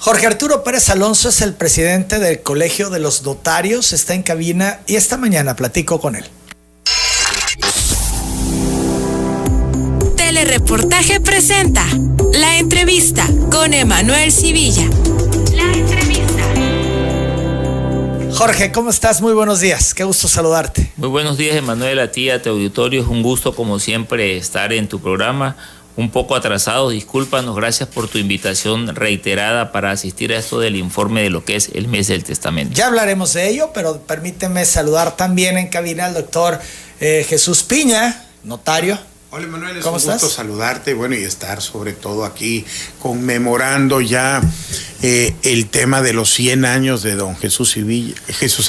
Jorge Arturo Pérez Alonso es el presidente del Colegio de los Notarios, está en cabina y esta mañana platico con él. Telereportaje presenta La Entrevista con Emanuel Civilla. La Entrevista. Jorge, ¿cómo estás? Muy buenos días, qué gusto saludarte. Muy buenos días, Emanuel, a ti, a tu auditorio. Es un gusto, como siempre, estar en tu programa. Un poco atrasado, discúlpanos, gracias por tu invitación reiterada para asistir a esto del informe de lo que es el mes del testamento. Ya hablaremos de ello, pero permíteme saludar también en cabina al doctor Jesús Piña, notario. Hola Manuel, es un gusto saludarte, bueno, y estar sobre todo aquí conmemorando ya el tema de los 100 años de don Jesús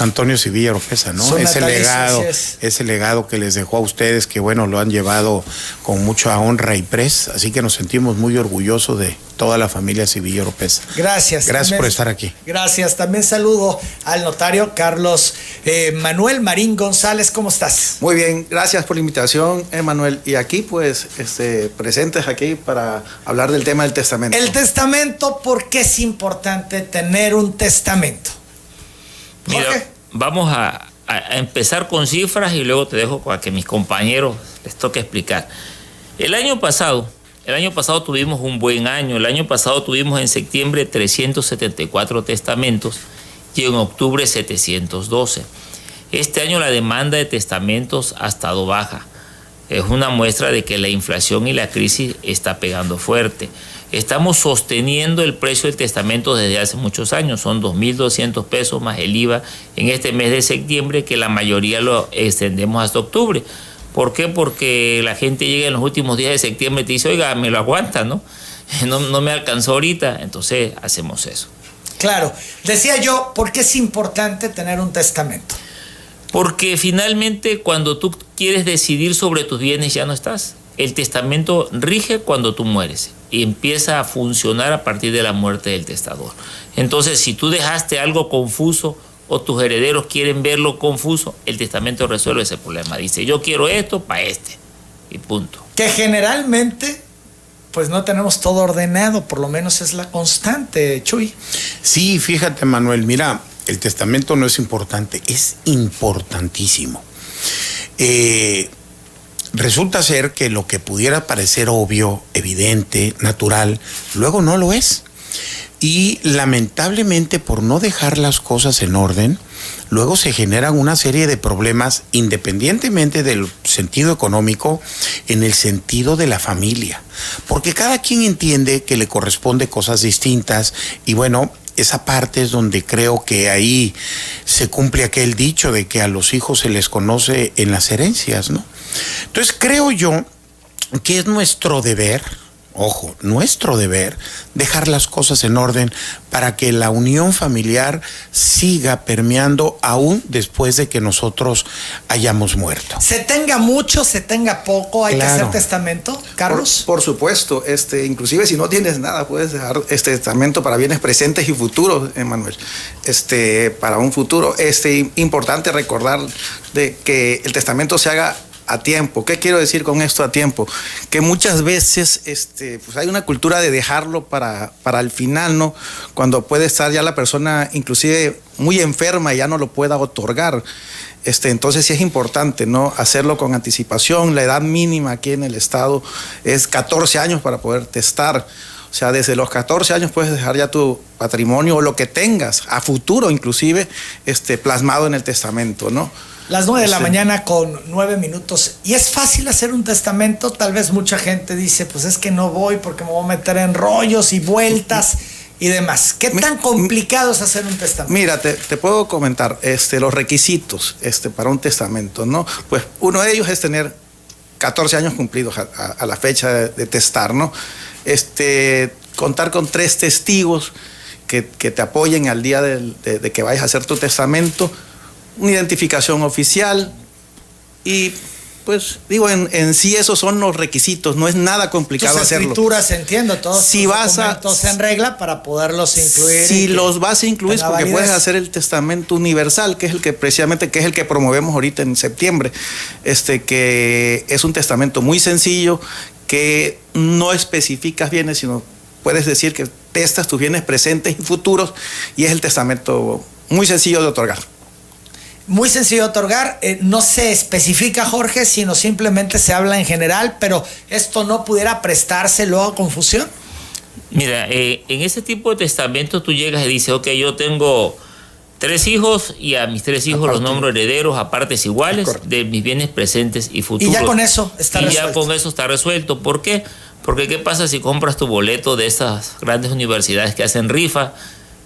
Antonio Civilla Oropeza, ¿no? Ese legado que les dejó a ustedes, que bueno, lo han llevado con mucha honra y pres, así que nos sentimos muy orgullosos de toda la familia Civilla Oropeza. Gracias. Gracias por estar aquí. Gracias. También saludo al notario Carlos Manuel Marín González. ¿Cómo estás? Muy bien, gracias por la invitación, Emanuel. Y aquí, pues, presentes aquí para hablar del tema del testamento. El testamento, ¿por qué es importante tener un testamento? Mira, vamos a empezar con cifras y luego te dejo para que mis compañeros les toque explicar. El año pasado tuvimos un buen año. El año pasado tuvimos en septiembre 374 testamentos y en octubre 712. Este año la demanda de testamentos ha estado baja. Es una muestra de que la inflación y la crisis está pegando fuerte. Estamos sosteniendo el precio del testamento desde hace muchos años. Son 2.200 pesos más el IVA en este mes de septiembre, que la mayoría lo extendemos hasta octubre. ¿Por qué? Porque la gente llega en los últimos días de septiembre y te dice, oiga, me lo aguanta, ¿no? No me alcanzó ahorita, entonces hacemos eso. Claro, decía yo, ¿por qué es importante tener un testamento? Porque finalmente cuando tú quieres decidir sobre tus bienes ya no estás. El testamento rige cuando tú mueres y empieza a funcionar a partir de la muerte del testador. Entonces, si tú dejaste algo confuso o tus herederos quieren verlo confuso, el testamento resuelve ese problema. Dice, yo quiero esto para este, y punto. Que generalmente, pues no tenemos todo ordenado, por lo menos es la constante, Chuy. Sí, fíjate, Manuel, mira, el testamento no es importante, es importantísimo. Resulta ser que lo que pudiera parecer obvio, evidente, natural, luego no lo es. Y lamentablemente, por no dejar las cosas en orden, luego se generan una serie de problemas independientemente del sentido económico, en el sentido de la familia. Porque cada quien entiende que le corresponde cosas distintas y bueno, esa parte es donde creo que ahí se cumple aquel dicho de que a los hijos se les conoce en las herencias, ¿no? Entonces creo yo que es nuestro deber, ojo, nuestro deber, dejar las cosas en orden para que la unión familiar siga permeando aún después de que nosotros hayamos muerto. Se tenga mucho, se tenga poco, hay Claro. que hacer testamento, Carlos. Por supuesto, inclusive si no tienes nada, puedes dejar este testamento para bienes presentes y futuros, Emanuel. Para un futuro, importante recordar de que el testamento se haga a tiempo. ¿Qué quiero decir con esto a tiempo? Que muchas veces pues hay una cultura de dejarlo para el final, ¿no? Cuando puede estar ya la persona inclusive muy enferma y ya no lo pueda otorgar. Entonces sí es importante, ¿no? Hacerlo con anticipación. La edad mínima aquí en el estado es 14 años para poder testar. O sea, desde los 14 años puedes dejar ya tu patrimonio o lo que tengas a futuro inclusive plasmado en el testamento, ¿no? Las 9 de la mañana con 9 minutos. Y es fácil hacer un testamento. Tal vez mucha gente dice, pues es que no voy porque me voy a meter en rollos y vueltas y demás. ¿Qué tan complicado es hacer un testamento? Mira, te puedo comentar los requisitos para un testamento, ¿no? Pues uno de ellos es tener 14 años cumplidos a la fecha de testar, ¿no? Contar con 3 testigos que te apoyen al día de que vayas a hacer tu testamento, una identificación oficial y pues digo, en sí esos son los requisitos, no es nada complicado tus hacerlo. Escrituras, entiendo, todos si tus vas documentos en regla para poderlos incluir. Si los vas a incluir, porque validez. puedes hacer el testamento universal, que es el que precisamente que es el que promovemos ahorita en septiembre, que es un testamento muy sencillo, que no especificas bienes, sino puedes decir que testas tus bienes presentes y futuros, y es el testamento muy sencillo de otorgar. Muy sencillo de otorgar, no se especifica, Jorge, sino simplemente se habla en general, pero ¿esto no pudiera prestarse luego a confusión? Mira, en ese tipo de testamento tú llegas y dices, ok, yo tengo 3 hijos y a mis 3 hijos los nombro herederos a partes iguales de mis bienes presentes y futuros. Y ya con eso está resuelto. Y ya con eso está resuelto. ¿Por qué? Porque ¿qué pasa si compras tu boleto de estas grandes universidades que hacen rifa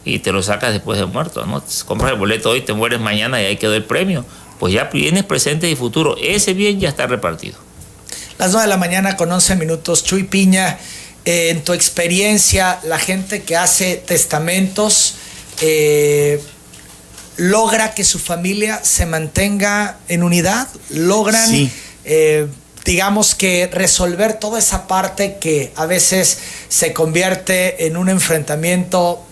y te lo sacas después de muerto, ¿no? Compras el boleto hoy, te mueres mañana y ahí quedó el premio. Pues ya bienes presentes y futuros, ese bien ya está repartido. Las 9 de la mañana con 11 minutos. Chuy Piña, en tu experiencia, la gente que hace testamentos logra que su familia se mantenga en unidad, logran, sí. Digamos que resolver toda esa parte que a veces se convierte en un enfrentamiento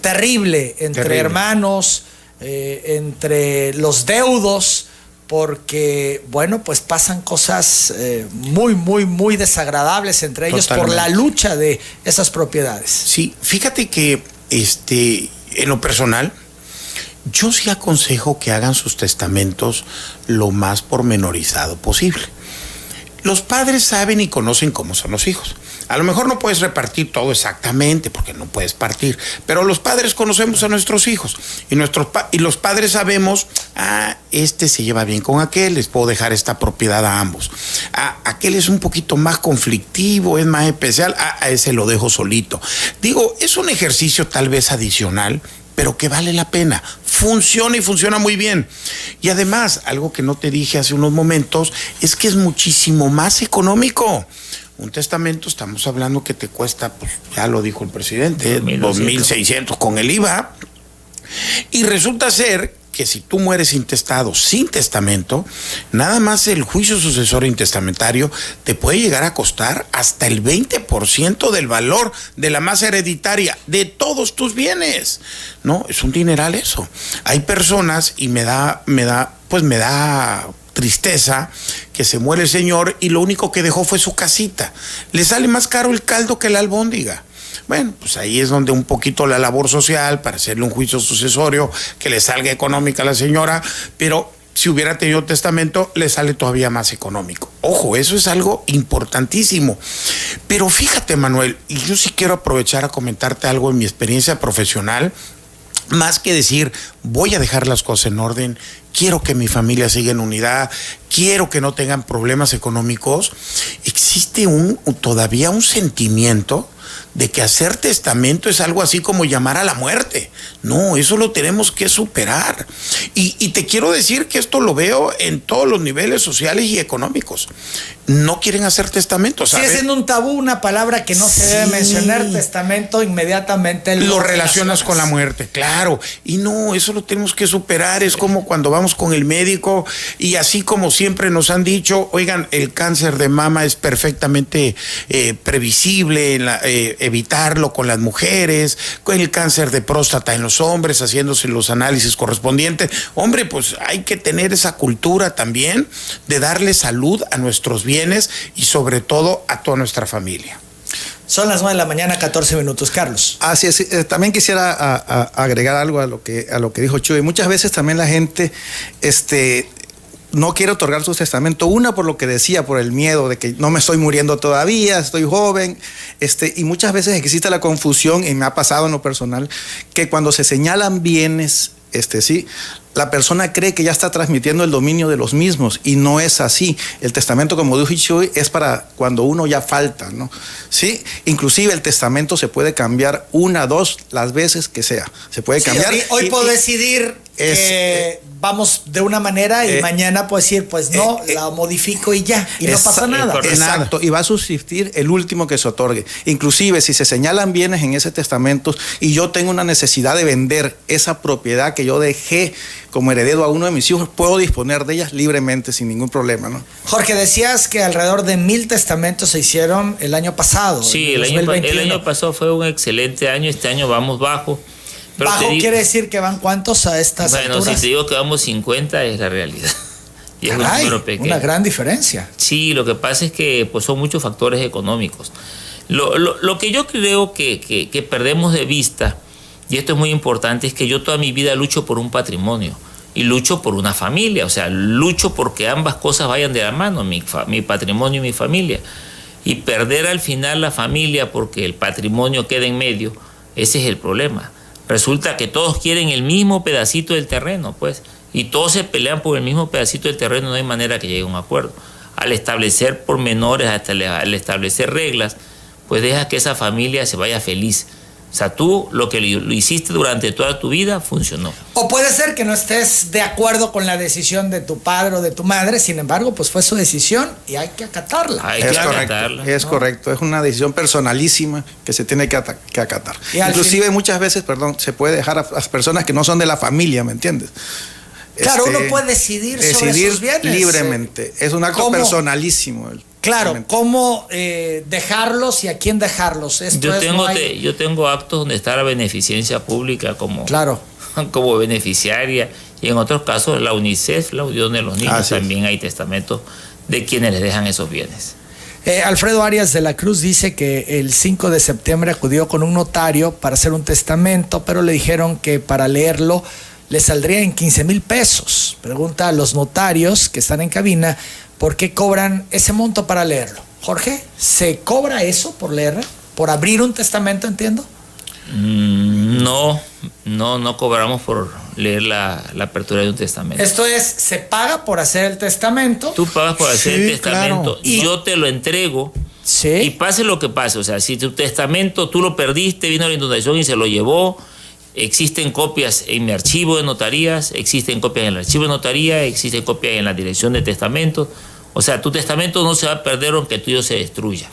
terrible entre hermanos, entre los deudos, porque, bueno, pues pasan cosas muy, muy, muy desagradables entre ellos. Totalmente. Por la lucha de esas propiedades. Sí, fíjate que en lo personal, yo sí aconsejo que hagan sus testamentos lo más pormenorizado posible. Los padres saben y conocen cómo son los hijos. A lo mejor no puedes repartir todo exactamente porque no puedes partir, pero los padres conocemos a nuestros hijos y los padres sabemos, este se lleva bien con aquel, les puedo dejar esta propiedad a ambos. Aquel es un poquito más conflictivo, es más especial, a ese lo dejo solito. Digo, es un ejercicio tal vez adicional, pero que vale la pena. Funciona y funciona muy bien. Y además, algo que no te dije hace unos momentos, es que es muchísimo más económico. Un testamento, estamos hablando que te cuesta, pues ya lo dijo el presidente, 2,600 con el IVA. Y resulta ser que si tú mueres intestado sin testamento, nada más el juicio sucesorio intestamentario te puede llegar a costar hasta el 20% del valor de la masa hereditaria de todos tus bienes. No, es un dineral eso. Hay personas, y me da tristeza que se muere el señor y lo único que dejó fue su casita. Le sale más caro el caldo que la albóndiga. Bueno, pues ahí es donde un poquito la labor social para hacerle un juicio sucesorio que le salga económica a la señora, pero si hubiera tenido testamento le sale todavía más económico. Ojo, eso es algo importantísimo. Pero fíjate, Manuel, y yo sí quiero aprovechar a comentarte algo en mi experiencia profesional. Más que decir, voy a dejar las cosas en orden, quiero que mi familia siga en unidad, quiero que no tengan problemas económicos, existe todavía un sentimiento de que hacer testamento es algo así como llamar a la muerte. No, eso lo tenemos que superar. Y te quiero decir que esto lo veo en todos los niveles sociales y económicos. No quieren hacer testamento, ¿sabes? Sigue siendo un tabú, una palabra que no se debe mencionar. Testamento, inmediatamente lo relacionas con la muerte, claro. Y no, eso lo tenemos que superar. Es como cuando vamos con el médico y así como siempre nos han dicho, oigan, el cáncer de mama es perfectamente previsible, evitarlo con las mujeres, con el cáncer de próstata en los hombres, haciéndose los análisis correspondientes. Hombre, pues hay que tener esa cultura también de darle salud a nuestros bienes y sobre todo a toda nuestra familia. Son las 9 de la mañana, 14 minutos, Carlos. Así es. También quisiera agregar algo a lo que dijo Chuy. Muchas veces también la gente no quiere otorgar su testamento, por lo que decía, por el miedo de que no me estoy muriendo todavía, estoy joven, y muchas veces existe la confusión, y me ha pasado en lo personal, que cuando se señalan bienes, la persona cree que ya está transmitiendo el dominio de los mismos, y no es así. El testamento, como dijo Chuy, es para cuando uno ya falta, ¿no? Sí, inclusive el testamento se puede cambiar 1, 2, las veces que sea. Se puede cambiar. Hoy puedo decidir que vamos de una manera y mañana puedo decir, pues no, la modifico y ya, y no pasa nada. Exacto, y va a subsistir el último que se otorgue. Inclusive si se señalan bienes en ese testamento y yo tengo una necesidad de vender esa propiedad que yo dejé como heredero a uno de mis hijos, puedo disponer de ellas libremente sin ningún problema, ¿no? Jorge, decías que alrededor de 1,000 testamentos se hicieron el año pasado. Sí, el año pasado fue un excelente año, este año vamos bajo. Pero bajo quiere decir que van ¿cuántos a estas alturas? Bueno, si te digo que vamos 50 es la realidad. Y es un número pequeño. Una gran diferencia. Sí, lo que pasa es que pues son muchos factores económicos. Lo que yo creo que perdemos de vista, y esto es muy importante, es que yo toda mi vida lucho por un patrimonio y lucho por una familia, o sea, lucho porque ambas cosas vayan de la mano, mi patrimonio y mi familia. Y perder al final la familia porque el patrimonio queda en medio, ese es el problema. Resulta que todos quieren el mismo pedacito del terreno, pues, y todos se pelean por el mismo pedacito del terreno, no hay manera que llegue a un acuerdo. Al establecer pormenores, al establecer reglas, pues deja que esa familia se vaya feliz. O sea, tú lo que lo hiciste durante toda tu vida funcionó. O puede ser que no estés de acuerdo con la decisión de tu padre o de tu madre, sin embargo, pues fue su decisión y hay que acatarla. Es correcto, es una decisión personalísima que se tiene que acatar. Inclusive muchas veces, se puede dejar a las personas que no son de la familia, ¿me entiendes? Claro, uno puede decidir sobre sus bienes. Libremente, es un acto personalísimo. Claro, ¿cómo dejarlos y a quién dejarlos? Yo tengo actos donde está la beneficencia pública como beneficiaria, y en otros casos la UNICEF, la Unión de los Niños, también hay testamentos de quienes les dejan esos bienes. Alfredo Arias de la Cruz dice que el 5 de septiembre acudió con un notario para hacer un testamento, pero le dijeron que para leerlo le saldría en 15,000 pesos. Pregunta a los notarios que están en cabina por qué cobran ese monto para leerlo. Jorge, ¿se cobra eso por leer? ¿Por abrir un testamento, entiendo? No cobramos por leer la apertura de un testamento. Esto es, se paga por hacer el testamento. Tú pagas por hacer el testamento, y yo te lo entrego. Sí. Y pase lo que pase, o sea, si tu testamento tú lo perdiste, vino la inundación y se lo llevó, existen copias en mi archivo de notarías, existen copias en el archivo de notaría, existen copias en la dirección de testamentos. O sea, tu testamento no se va a perder aunque el tuyo se destruya.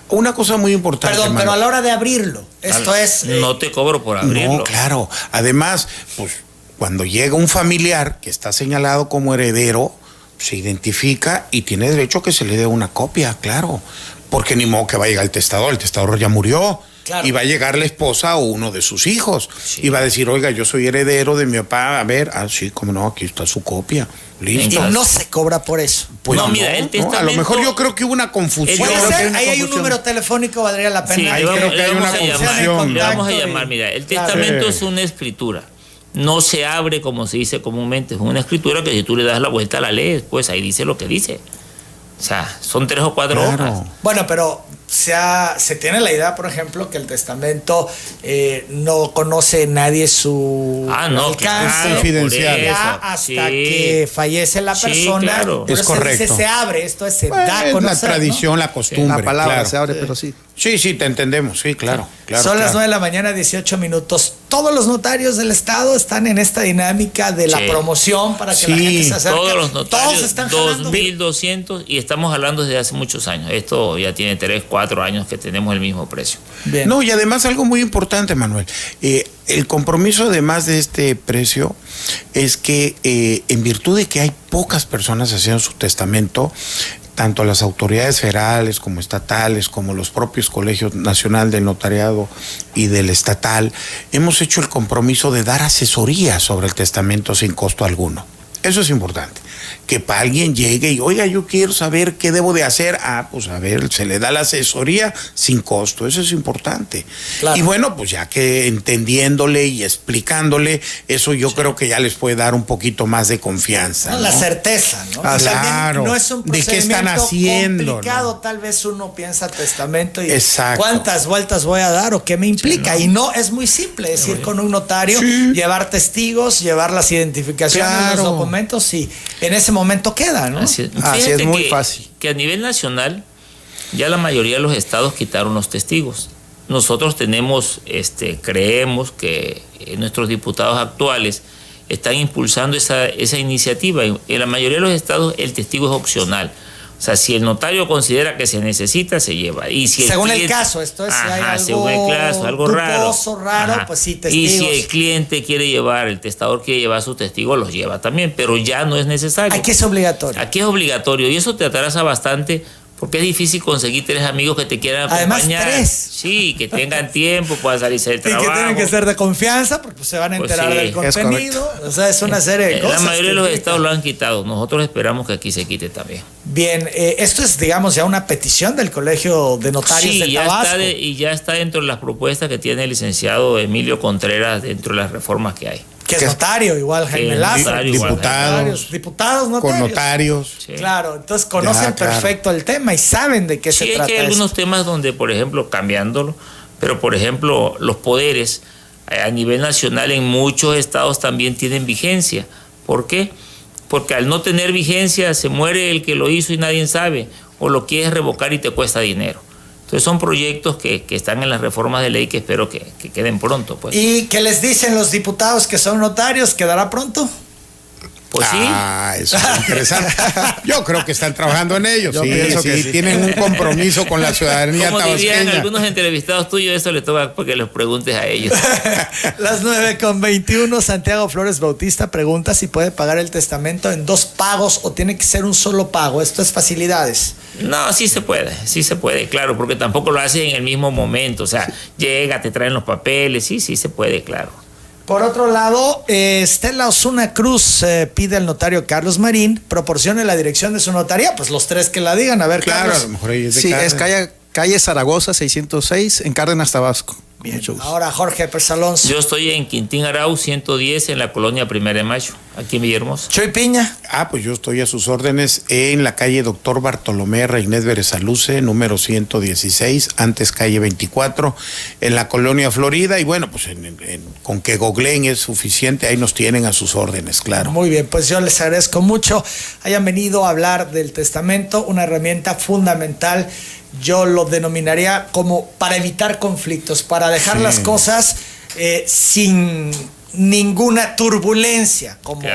Una cosa muy importante. Perdón, pero a la hora de abrirlo, esto es... No te cobro por abrirlo. No, claro. Además, pues cuando llega un familiar que está señalado como heredero, se identifica y tiene derecho a que se le dé una copia, claro. Porque ni modo que va a llegar el testador ya murió. Claro. Y va a llegar la esposa o uno de sus hijos. Sí. Y va a decir, oiga, yo soy heredero de mi papá. A ver, sí, cómo no, aquí está su copia. Listo. Y no se cobra por eso. Pues no, mira, el testamento... a lo mejor yo creo que hubo una confusión. Puede ser, ahí hay un número telefónico, valdría la pena. Sí, creo que hay una confusión. Le vamos a llamar, mira, el testamento es una escritura. No se abre como se dice comúnmente. Es una escritura que si tú le das la vuelta la lees, pues ahí dice lo que dice. O sea, son 3 o 4 hojas. Bueno, pero se tiene la idea, por ejemplo, que el testamento no conoce nadie su alcance confidencial hasta que fallece la persona. Claro. Es correcto. Se abre, esto se da a conocer. La tradición, ¿no? La costumbre. La palabra se abre, pero sí. Sí, te entendemos, sí, claro. Son las 9 de la mañana, 18 minutos. Todos los notarios del Estado están en esta dinámica de la promoción para que la gente se acerque. Todos los notarios, todos están jalando. 2.200, y estamos hablando desde hace muchos años. Esto ya tiene 3, 4 años que tenemos el mismo precio. Bien. No, y además algo muy importante, Manuel. El compromiso además de este precio es que en virtud de que hay pocas personas haciendo su testamento, tanto las autoridades federales como estatales, como los propios colegios nacional del notariado y del estatal, hemos hecho el compromiso de dar asesoría sobre el testamento sin costo alguno. Eso es importante. Que para alguien llegue y, oiga, yo quiero saber qué debo de hacer. Pues a ver, se le da la asesoría sin costo. Eso es importante. Claro. Y bueno, pues ya que entendiéndole y explicándole, eso yo creo que ya les puede dar un poquito más de confianza. La certeza, ¿no? Claro. No es un procedimiento de qué están haciendo, complicado. ¿No? Tal vez uno piensa testamento y exacto. ¿Cuántas vueltas voy a dar o qué me implica? Y no, es muy simple. Es ir con un notario, llevar testigos, llevar las identificaciones, los documentos y en ese momento queda, ¿no? Así es muy fácil. Que a nivel nacional ya la mayoría de los estados quitaron los testigos. Nosotros creemos que nuestros diputados actuales están impulsando esa iniciativa. En la mayoría de los estados el testigo es opcional. O sea, si el notario considera que se necesita, se lleva. Y si según el caso, esto es si hay algo, según el caso, algo raro, pues sí, testigos. Y si el cliente quiere llevar, el testador quiere llevar su testigo, los lleva también, pero ya no es necesario. Aquí es obligatorio. Aquí es obligatorio y eso te atrasa bastante Porque es difícil conseguir 3 amigos que te quieran acompañar. Además, 3. Sí, que tengan tiempo, puedan salirse del trabajo. Y que tienen que ser de confianza porque se van a enterar del contenido. O sea, es una serie de cosas. La mayoría de los estados lo han quitado. Nosotros esperamos que aquí se quite también. Bien, esto es, digamos, ya una petición del Colegio de Notarios de Tabasco. Y ya está dentro de las propuestas que tiene el licenciado Emilio Contreras dentro de las reformas que hay. Que es notario, igual Jaime Lazo. Diputados, notarios. Con notarios. Sí. Claro, entonces conocen perfecto el tema y saben de qué se trata. Sí, es que hay algunos temas donde, por ejemplo, cambiándolo, pero por ejemplo, los poderes a nivel nacional en muchos estados también tienen vigencia. ¿Por qué? Porque al no tener vigencia se muere el que lo hizo y nadie sabe, o lo quieres revocar y te cuesta dinero. Entonces son proyectos que están en las reformas de ley que espero que queden pronto. Pues. ¿Y qué les dicen los diputados que son notarios? ¿Quedará pronto? Pues sí. Eso es interesante. Yo creo que están trabajando en ello. Yo pienso que sí. Tienen un compromiso con la ciudadanía Como dirían tabasqueña. algunos entrevistados tuyos, eso le toca porque los preguntes a ellos. Las 9:21, Santiago Flores Bautista pregunta si puede pagar el testamento en 2 pagos o tiene que ser un solo pago. Esto es facilidades. No, sí se puede, claro, porque tampoco lo hacen en el mismo momento. O sea, llega, te traen los papeles, sí se puede, claro. Por otro lado, Estela Osuna Cruz pide al notario Carlos Marín proporcione la dirección de su notaría. Pues los 3 que la digan, a ver, Claro, Carlos. a lo mejor ahí es de Sí, Cárdenas. es calle Zaragoza 606 en Cárdenas, Tabasco. Bien. Mucho gusto. Ahora Jorge Pérez Alonso. Yo estoy en Quintín Arau 110 en la colonia 1 de Mayo, aquí en Villahermosa. Chuy Piña. Pues yo estoy a sus órdenes en la calle Doctor Bartolomé Reynés Berezaluce, número 116, antes calle 24, en la colonia Florida. Y bueno, pues con que googleen es suficiente, ahí nos tienen a sus órdenes, claro. Muy bien, pues yo les agradezco mucho. Hayan venido a hablar del testamento, una herramienta fundamental. Yo lo denominaría como para evitar conflictos, para dejar las cosas sin ninguna turbulencia, como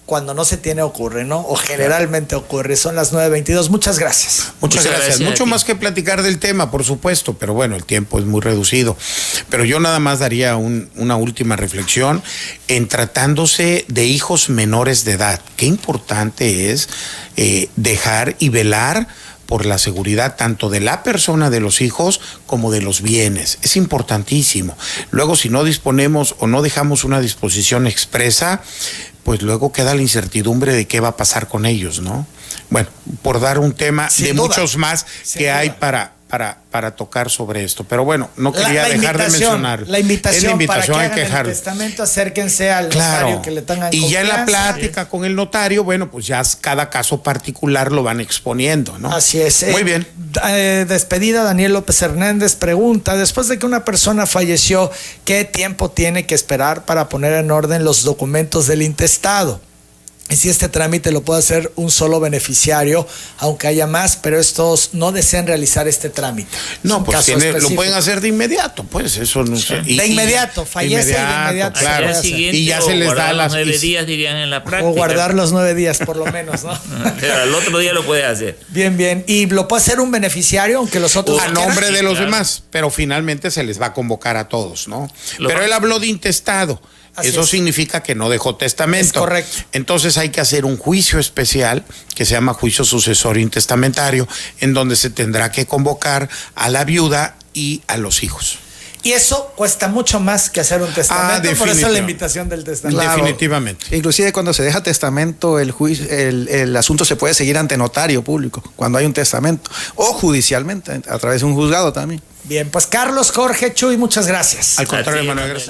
cuando no se tiene ocurre, ¿no? O generalmente ocurre. Son las 9:22. Muchas gracias. Muchas gracias. Mucho a ti. más que platicar del tema, por supuesto, pero bueno, el tiempo es muy reducido. Pero yo nada más daría una última reflexión en tratándose de hijos menores de edad. Qué importante es dejar y velar por la seguridad tanto de la persona de los hijos como de los bienes. Es importantísimo. Luego, si no disponemos o no dejamos una disposición expresa, pues luego queda la incertidumbre de qué va a pasar con ellos, ¿no? Bueno, por dar un tema de muchos más que hay para tocar sobre esto. Pero bueno, no quería dejar de mencionar. La invitación para que hagan hay el testamento, acérquense al notario que le tengan y ya en la confianza. plática con el notario, bueno, pues ya cada caso particular lo van exponiendo, ¿no? Así es. Muy bien. Despedida, Daniel López Hernández pregunta, después de que una persona falleció, ¿qué tiempo tiene que esperar para poner en orden los documentos del intestado? Y si este trámite lo puede hacer un solo beneficiario, aunque haya más, pero estos no desean realizar este trámite. No, pues lo pueden hacer de inmediato, pues eso no sé. De inmediato, fallece y de inmediato. Claro. Y ya se les da los 9 días, dirían en la práctica. O guardar los 9 días, por lo menos, ¿no? Pero al otro día lo puede hacer. Bien. Y lo puede hacer un beneficiario, aunque los otros... A nombre de los demás, pero finalmente se les va a convocar a todos, ¿no? Pero él habló de intestado. Eso significa que no dejó testamento. Es correcto. Entonces hay que hacer un juicio especial que se llama juicio sucesorio intestamentario, en donde se tendrá que convocar a la viuda y a los hijos. Y eso cuesta mucho más que hacer un testamento, por eso la invitación del testamento. Claro. Definitivamente. Inclusive cuando se deja testamento, el asunto se puede seguir ante notario público, cuando hay un testamento, o judicialmente, a través de un juzgado también. Bien, pues Carlos, Jorge, Chuy, muchas gracias. Al contrario, Manuel, gracias.